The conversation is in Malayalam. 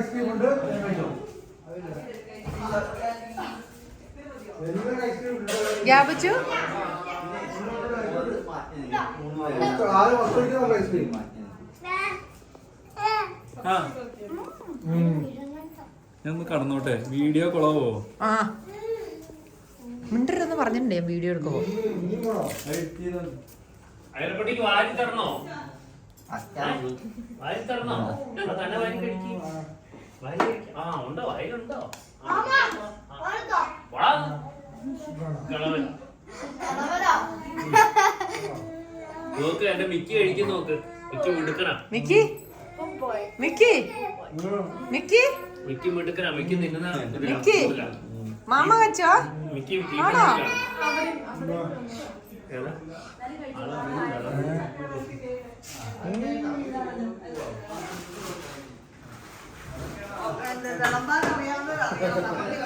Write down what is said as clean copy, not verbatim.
ഐസ്ക്രീം ഉണ്ട്. ഗ്യാപിച്ചു ഐസ്ക്രീം. ഞാൻ ഒന്ന് കടന്നോട്ടെ, വീഡിയോ കൊളാവോ? ആ മിണ്ടരുതെന്ന് പറഞ്ഞിട്ടുണ്ടേ വീഡിയോ എടുക്കുമ്പോ. അയൽപ്പട്ടിക്ക് വാരി തരണോ? വാരി തരണോ? തന്നെ വാരി കഴിക്ക്. വാരി കഴിക്ക്. ആ ഉണ്ടോ? വയലുണ്ടോ? നോക്ക്, എന്റെ മിക്കി കഴിക്കും. നോക്ക്, മിക്കി മിടുക്കനാ. മിക്കി മിക്കി മിക്കി മിക്കി മിടുക്കനാ. മിക്കി നിന്ന മിക്കി മാമ കച്ചോ മിക്കി ആണോ? വിളമ്പാൻ അറിയാവുന്നവരാണ്.